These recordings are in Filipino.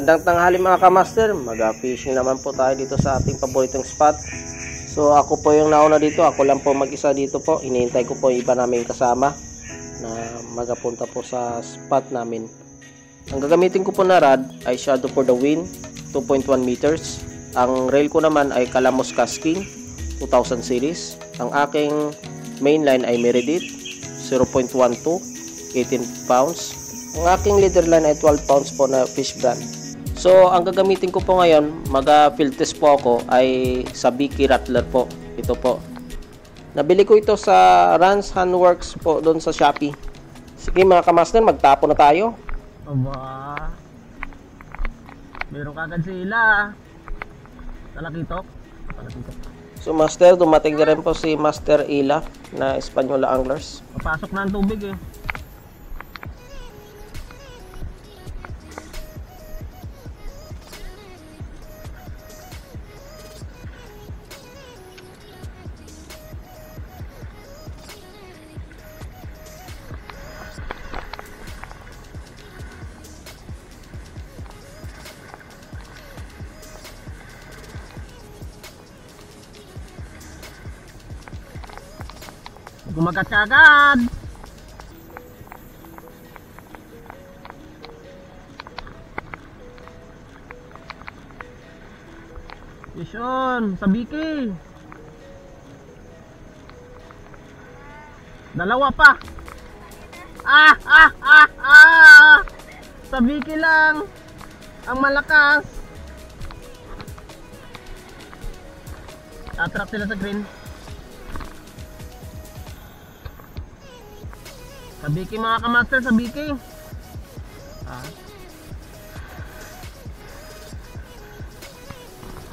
Magandang tanghali mga kamaster, mag-fishing naman po tayo dito sa ating paboritong spot. So ako po yung nauna dito, ako lang po mag-isa dito po. Hinihintay ko po yung iba namin kasama na magapunta po sa spot namin. Ang gagamitin ko po na rod ay Shadow for the Wind 2.1 meters. Ang rail ko naman ay Calamos Casking 2000 series. Ang aking main line ay Meredith 0.12 18 pounds. Ang aking leader line ay 12 pounds po na fish brand. So, ang gagamitin ko po ngayon, mag-field test po ako ay Sabiki Rattler po. Ito po. Nabili ko ito sa Rans Handworks po doon sa Shopee. Sige mga kamaster, magtapo na tayo. Aba. Meron kagad sila. Talakitok. So master, dumating na rin po si Master Ila na Espanyola Anglers. Papasok na ang tubig eh. Gumagat ka agad. Yes yun, Sabiki. Dalawa pa. Sabiki lang ang malakas. Attract sila sa green. Sabiki mga kamaster, sabiki.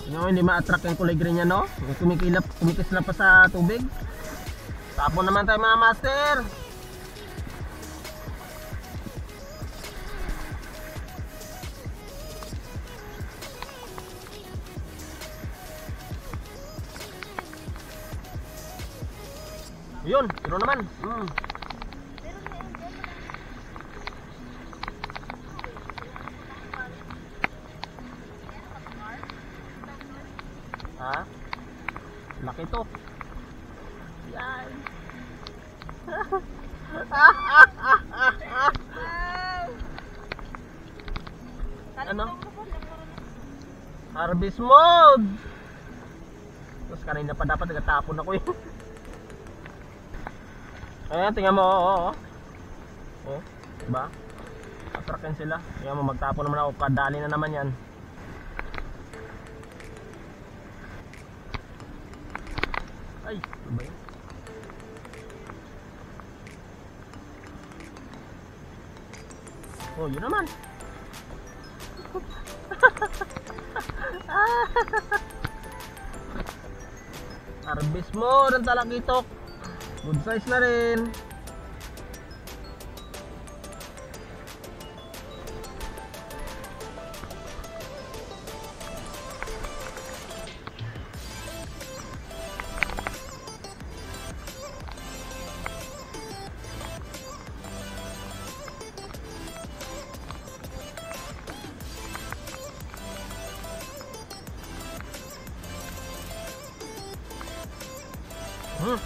Hindi ma-attract yung kulay green niya, no? Kumikislap pa sa tubig. Tapon naman tayo mga master. Yun, pero naman. Laki to. Yan. Ano? Harvest mode. Tapos kanina pa dapat nagatapon ako eh. Ayan, tingnan mo. Oh, diba? Atrakin sila. Tingnan mo, magtapon naman ako. Kadali na naman yan. Ay, ano ba yun? Oh, yun naman. Harvest mo ng talakitok. Good size na rin.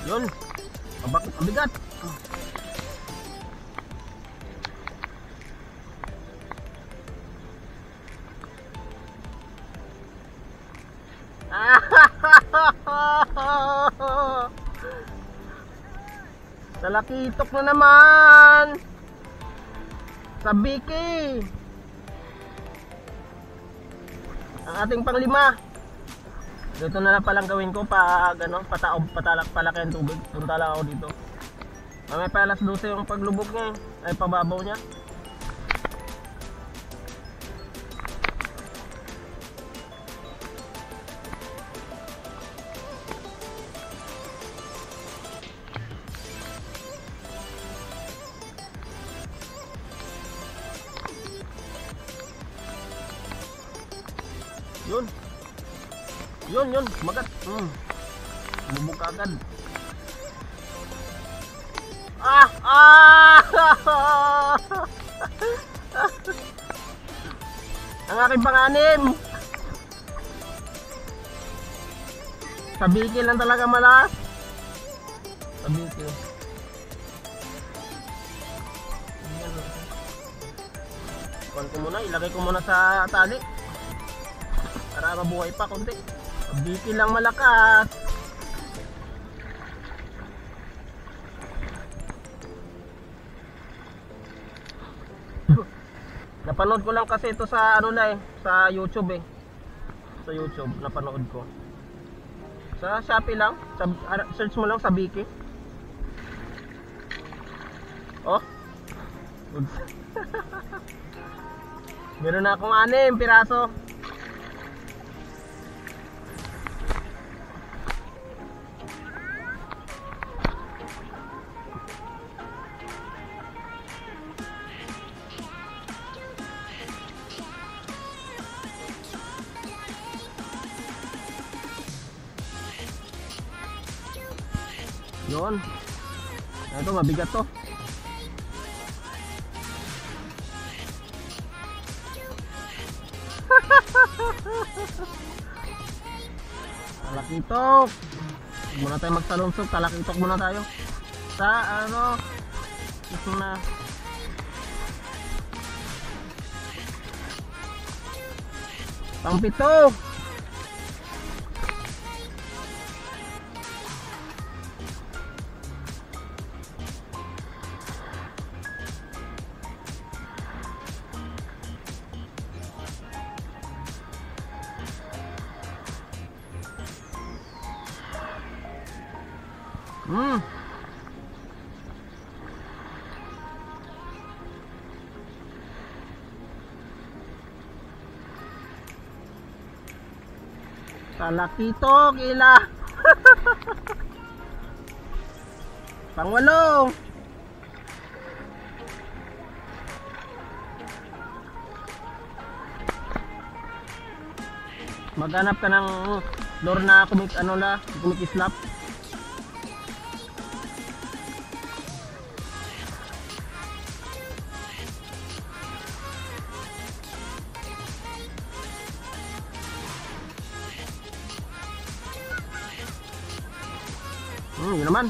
Yun. Ang bigat. Talakitok na naman. Sabiki. Ang ating panglima. Ito na lang palang gawin ko pag patalak ang tubig. Punta lang ako dito. May palas 12 yung paglubog niya ay pababaw niya. Yun, magat. Bubog agad. Ang aking panganim. Sa bikil lang talaga malakas. Sa bikil. Kuhan ko muna, ilagay ko muna sa tali para mabuhay pa konti. Sa bikil lang malakas. Napanood ko lang kasi ito sa ano na sa YouTube Sa YouTube napanood ko. Sa Shopee lang, search mo lang sa Biki. Oh. Meron na akong 6 piraso. Yun. Ito mabigat to. Talakitok. Muna tayo magsalunsog. Talakitok muna tayo. Sa ano. Ito na. Pang-7. Talakitok ila. Pang-8. Maghanap ka ng lure na kumikislap. Yun naman.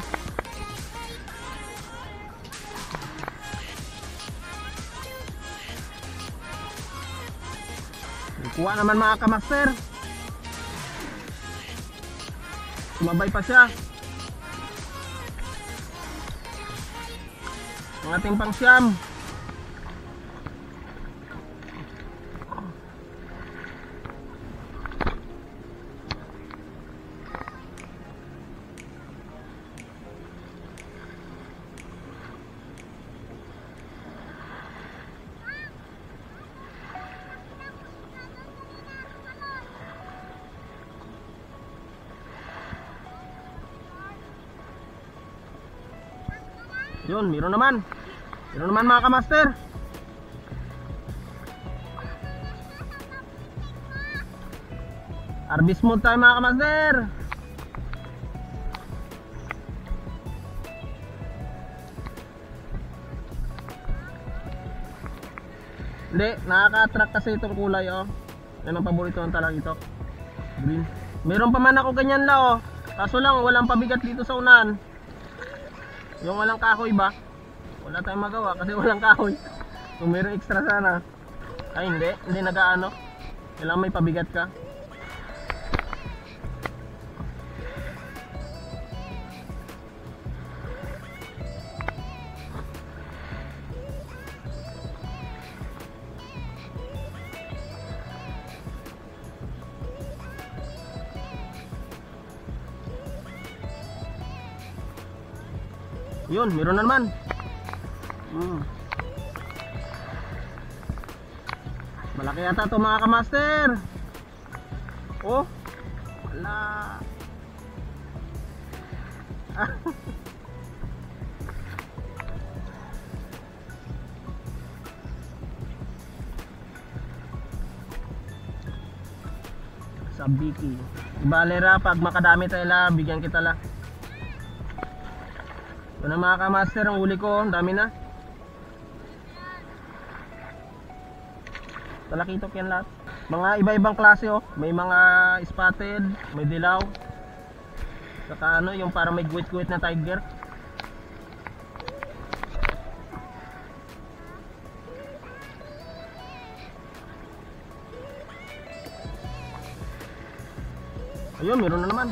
Kuha naman mga kamaster. Sumabay pa siya. Ang ating pang-9. Yun, meron naman. Meron naman mga kamaster. Harvest mode tayo mga kamaster. Hindi, nakaka-attract kasi itong kulay oh. Yan ang paborito ng talakitok. Green. Meron pa man ako ganyan la oh. Kaso lang walang pabigat dito sa unahan. Yung walang kahoy ba? Wala tayong magawa kasi walang kahoy. Kung mayroong extra sana. Ay hindi nagaano. Kailangan may pabigat ka. Yun, meron na naman. Malaki yata ito mga kamaster. Oh, wala. Sa Biki. Ibalera, pag makadami tayo la, bigyan kita la. Ito na mga kamaster, ang uli ko, ang dami na. Talakitok yan lahat. Mga iba-ibang klase oh. May mga spotted, may dilaw. Saka ano, yung para may guwit-guwit na tiger. Ayun, meron na naman.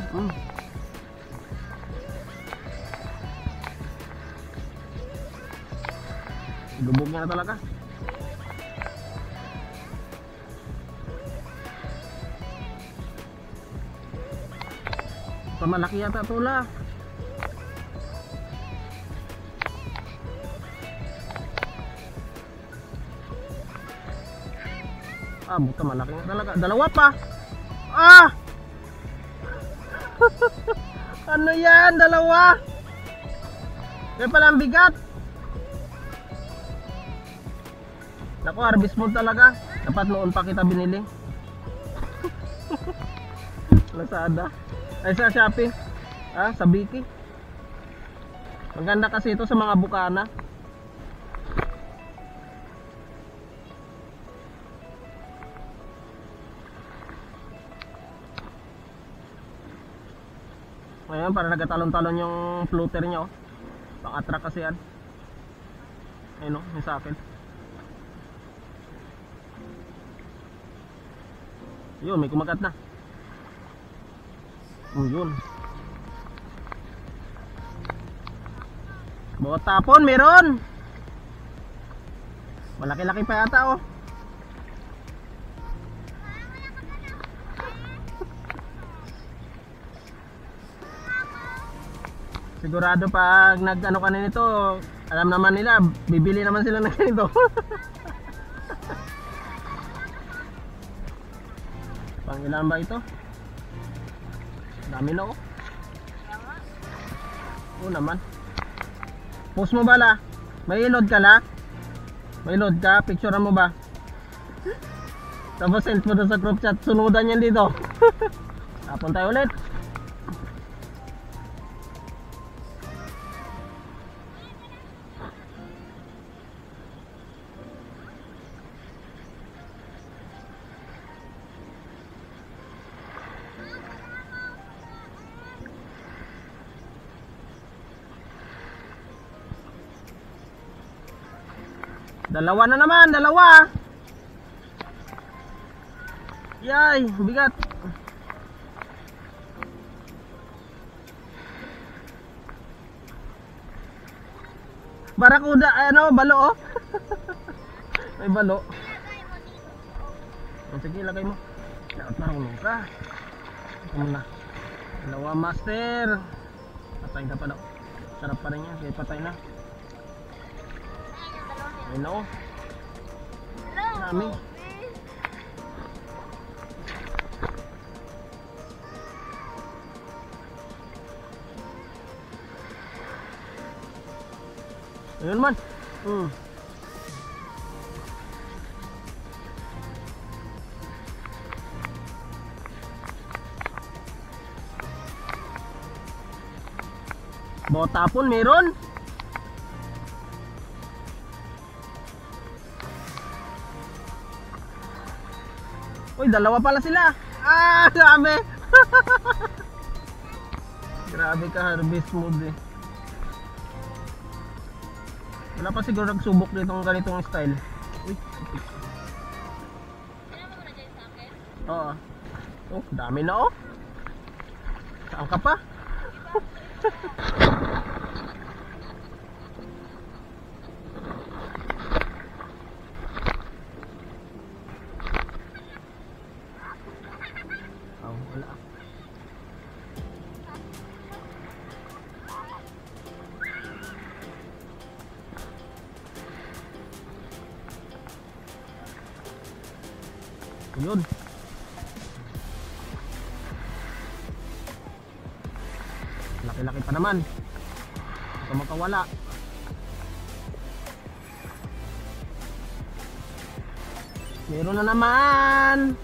Lubog niya na talaga. Malaki yata tula. Buta malaki na talaga. Dalawa pa. Ano yan? Dalawa. Kaya pala ang bigat. Naku, harvest mode talaga. Dapat noon pa kita binili. Lazada. Ay sa Shopee. Sa Biki. Maganda kasi ito sa mga bukana. Ngayon, para nagatalon-talon yung floater nyo. Pang-attract kasi yan. Ayun o, yung sa akin. Yun, may kumagat na. Yun. Bawat tapon, meron. Malaki-laki pa yata oh. Sigurado pag nag-ano ka na nito, alam naman nila, bibili naman sila ng ganito. Pang ilan ba ito? Dami na oh. Oo naman. Post mo ba la? May load ka la? May load ka? Picturean mo ba? Tapos send mo doon sa group chat. Sunudan yan dito. Tapon tayo ulit. Dalawa na naman, dalawa. Yay, bigat. Barakuda, ano, balo oh. May balo. Sige, lagay mo. Dapat marunong ka. Ito na. Dalawa master. Patay na pala. Sarap pa rin yan, kaya patay na. Ayun na oh. Dami. Ayun man. Bawat tapon meron. Uy, dalawa pala sila. Grabe. Grabe ka, harvest mode eh. Wala pa siguro nagsubok ditong ganitong style. Uy. Oo. Oh, dami na oh. Saan ka pa? Wala. Yun. Laki-laki pa naman. Ito makawala. Meron na naman.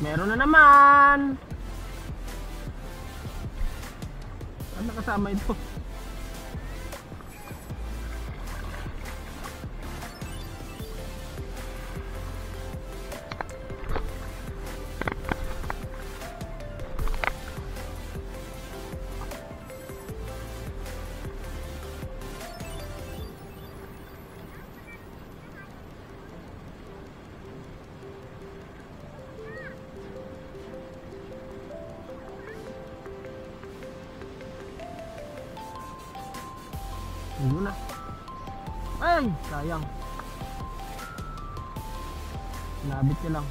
Meron na naman. Ano kasama ito? Ayun na. Ay, sayang. Nabit niya lang.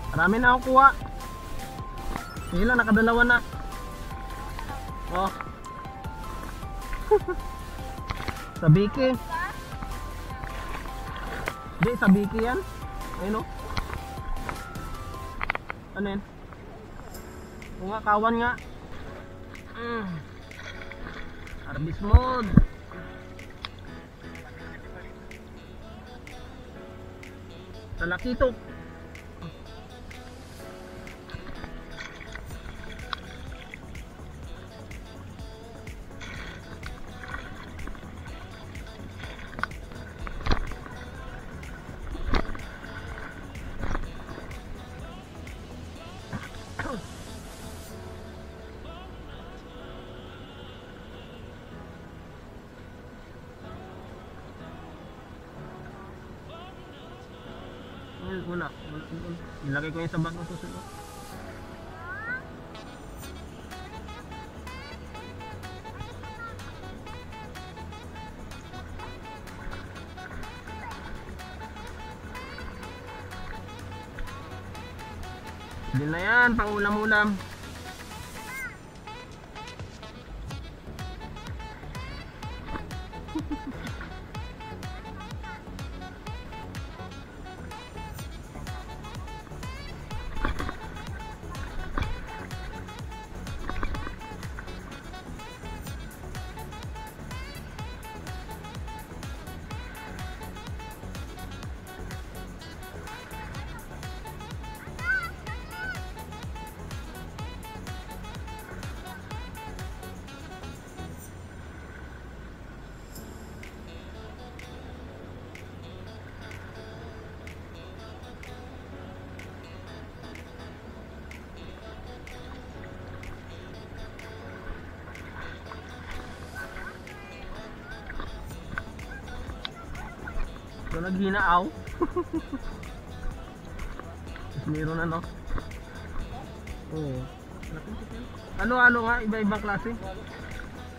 Marami na akong kuha. Sige lang, nakadalawa na. Oh. Sa biki. Di, sa biki yan. Ayun o. Ano yan? O nga, kawan nga. Harvest mode. Talakito. Wala. Ilagay ko yung sa bag ng susunod. Din na yan, pang ulam-ulam. So naghinaaw. Meron ano? Oo. Ano-ano nga, iba-ibang klase.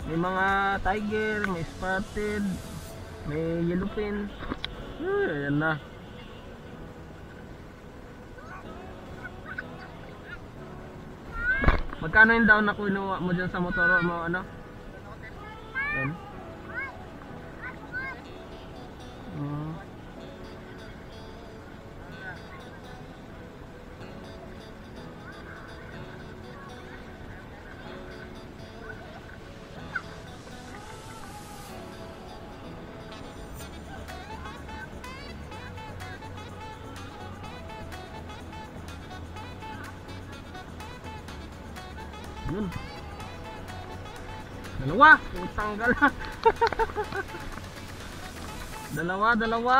May mga tiger, may spotted, may yellowfin. Ayan na. Magkano yung down na kinuha mo dyan sa motor mo, ano? Ayan. Yun. Dalawa, utanggal na. Dalawa.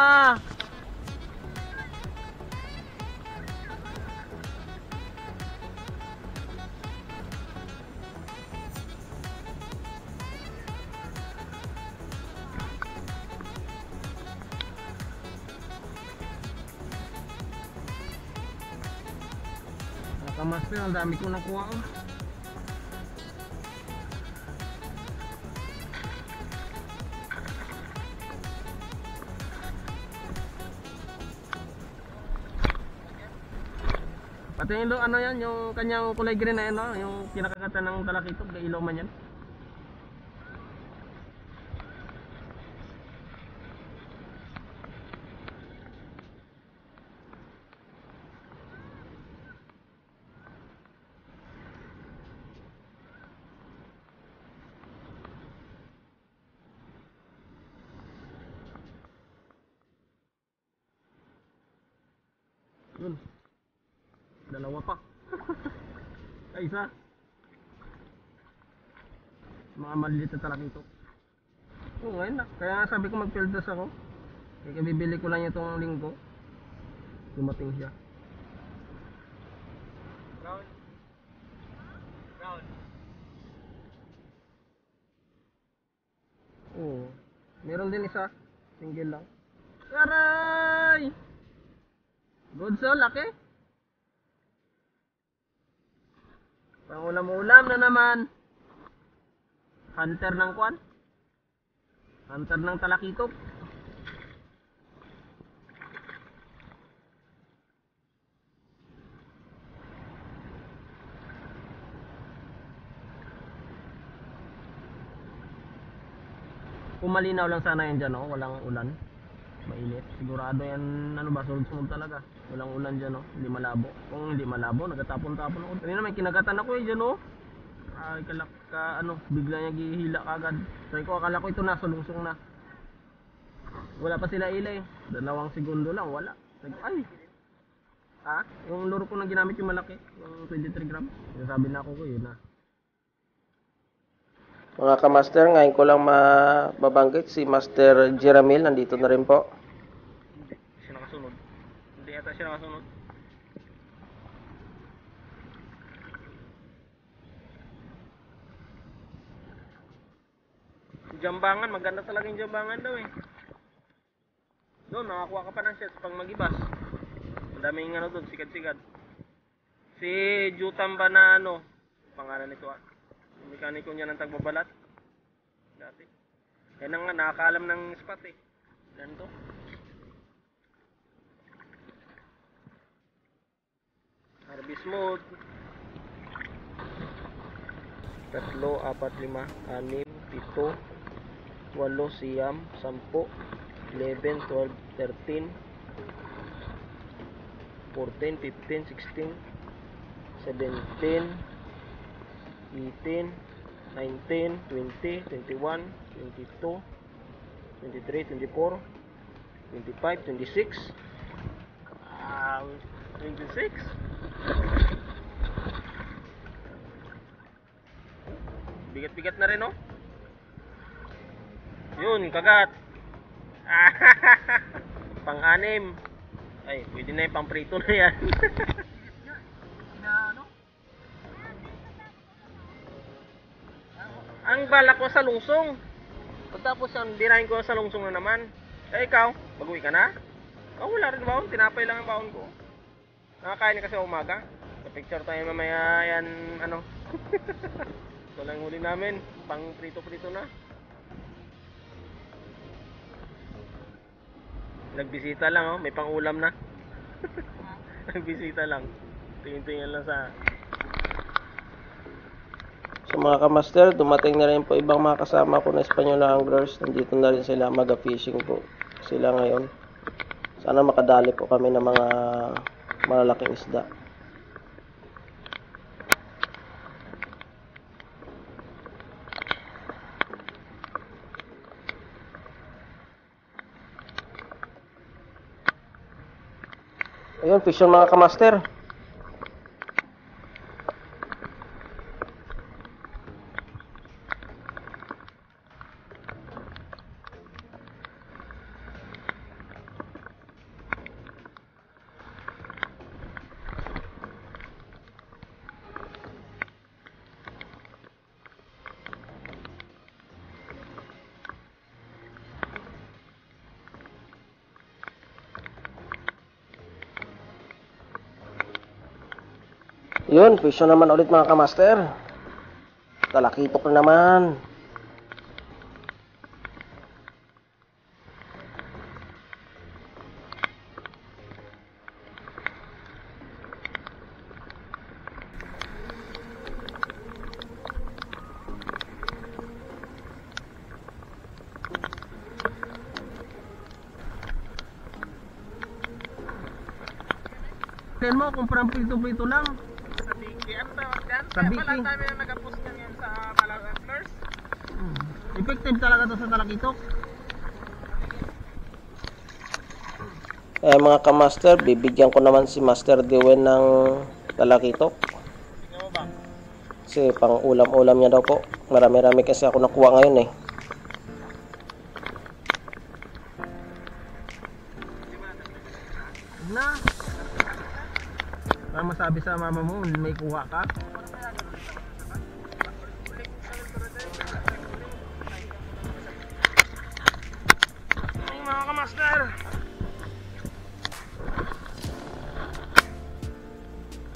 Nakamaster, ang dami ko nakuha. Pati yung ano yan, yung kanyang kulay green na yan, no? Yung kinakagatan ng talakito, ilaw man yan. Yun. Dalawa pa. Ay, isa. Mga maliliit na talakito. Oo, ngayon na. Kaya nga sabi ko mag-field test ako. Kaya bibili ko lang itong linggo. Dumating siya. Brown. Brown. Oo. Meron din isa. Single lang. Aray! Good so, laki. Pangulam-ulam na naman. Hunter ng kwan. Hunter ng talakitok. Kung malinaw lang sana yan dyan, no? Walang ulan. Mainit. Sigurado yan, ano ba, sunod-sunod talaga. Walang ulan dyan, no? Hindi malabo. Kung hindi malabo, nagtatapon-tapon ako. Kanina may kinagatan ako dyan, no? Ay, bigla niya gihila kagad. Sabi ko, akala ko ito na, sulungsong na. Wala pa sila ilay. 2 segundo lang, wala. Sabi ko, ay! Ha? Yung luro ko na ginamit yung malaki. Yung 23 gram. Sabi na ako ko, yun na. Mga kamaster, ngayon ko lang mababanggit si Master Jeramil, nandito na rin po. Hindi siya nakasunod. Hindi ata siya nakasunod. Jambangan, maganda talaga yung jambangan daw eh. Doon, nakakuha ka pa ng shots pang magibas. Ang daming ano doon, sikat-sikat. Si Jutam ba na ano, pangalan nito ah. Yung mekaniko niya ng tagbabalat. Dati. Yan ang nga, nakakaalam ng spot eh. Ganito. Harvest mode. 3, 4, 5, 6, 7, 8, 9, 10, 11, 12, 13, 14, 15, 16, 17, 18, 19, 20, 21, 22, 23, 24, 25, 26, 26. Bigat-bigat na rin, oh. Yun, kagat. Pang-anim. Ay, pwede na yung pang-prito na yan. Ang balak ko sa lungsong. Pagtapos yan, dirahin ko sa lungsong na naman. Eh, ikaw, mag-uwi ka na? Oh, wala rin baon. Tinapay lang ang baon ko. Nakakain kasi umaga. Sa picture tayo mamaya yan, ano. Ito lang huli namin. Pang prito-prito na. Nagbisita lang, oh. May pang-ulam na. Nagbisita lang. Tingin-tingin lang sa... So mga kamaster, dumating na rin po ibang mga kasama ko na Espanyol anglers. Nandito na rin sila, mag-fishing po sila ngayon. Sana makadali po kami ng mga malalaking isda. Ayun, fish yung mga kamaster. Yun, pisyo naman ulit mga kamaster. Talakitok na naman. Tignan mo kung parang prito-prito lang. Sa Biki. Ano tawag dyan? Sa Biki. Kaya pala tayo na nag-post kanyan sa Malagang First. Effective talaga to sa talakitok. Mga kamaster, bibigyan ko naman si Master Dewen ng talakitok. Tingnan mo ba? Kasi pang ulam-ulam niya daw po. Marami-rami kasi ako nakuha ngayon eh. Na. Para masabi sa mama mo, may kuha ka. Ay mga kamaster.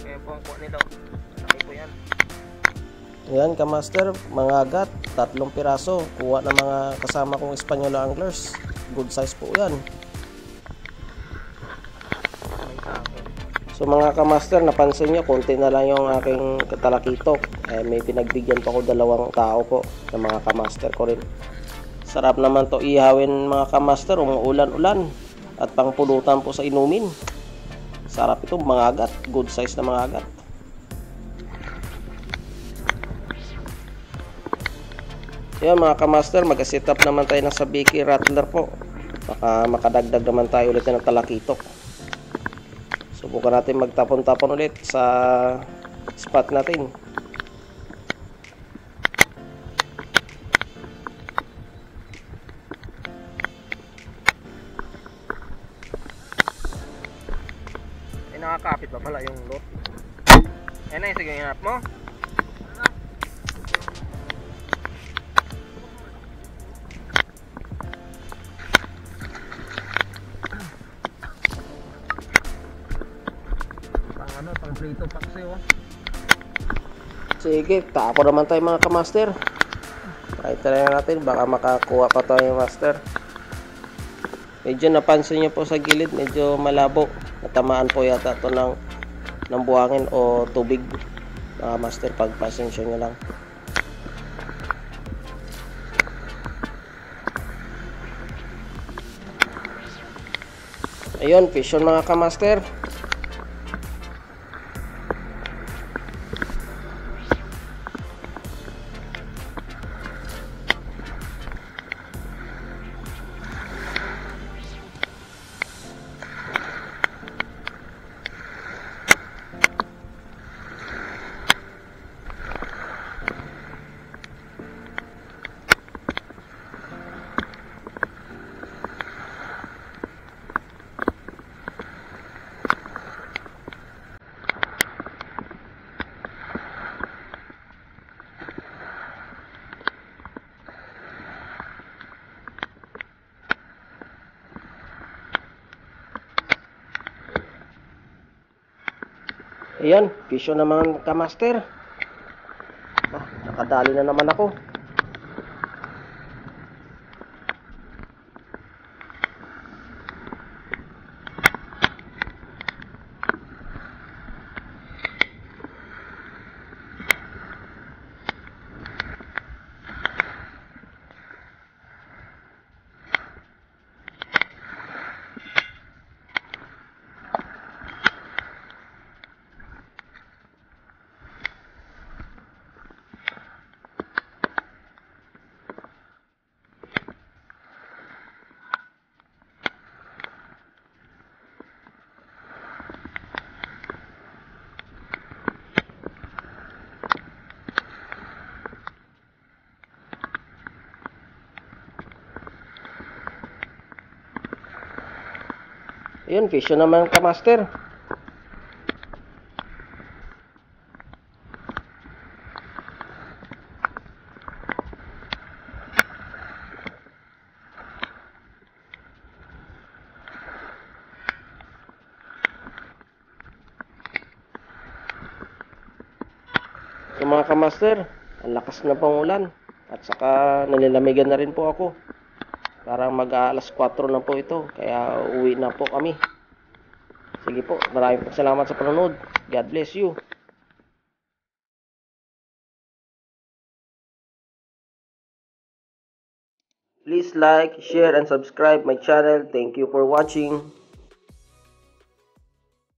Kaya po ang kuha nila. Laki po yan. Yan kamaster, mga agat, 3 piraso. Kuha ng mga kasama kong Espanyol anglers. Good size po yan. So mga kamaster, napansin nyo, konti na lang yung aking talakitok. May pinagbigyan pa ko 2 tao po ng mga kamaster ko rin. Sarap naman to ihawin mga kamaster, umuulan-ulan. At pangpulutan po sa inumin. Sarap ito mga agat, good size na mga agat. Yan mga kamaster, mag-set up naman tayo ng sabiki rattler po. Baka makadagdag naman tayo ulit ng talakitok. Subukan natin magtapon-tapon ulit sa spot natin. Ay nakakapit ba pala yung lot? Ayan na yung sige hinap mo. Pang prito paksi oh. Sige, tapo naman tayo mga kamaster. Try natin, baka makakuha pa tayo master. Medyo napansin nyo po sa gilid, medyo malabo. Natamaan po yata ito ng buhangin o tubig. Mga master, pagpasensya nyo lang. Ayun, fish on mga kamaster. Ayan, fish on naman kamaster. Nakadali na naman ako. Ayun, fish on naman kamaster. So mga kamaster, ang lakas na pang ulan. At saka nalilamigan na rin po ako. Parang mag-aalas 4 na po ito. Kaya uwi na po kami. Sige po, maraming salamat sa panonood. God bless you. Please like, share, and subscribe my channel. Thank you for watching.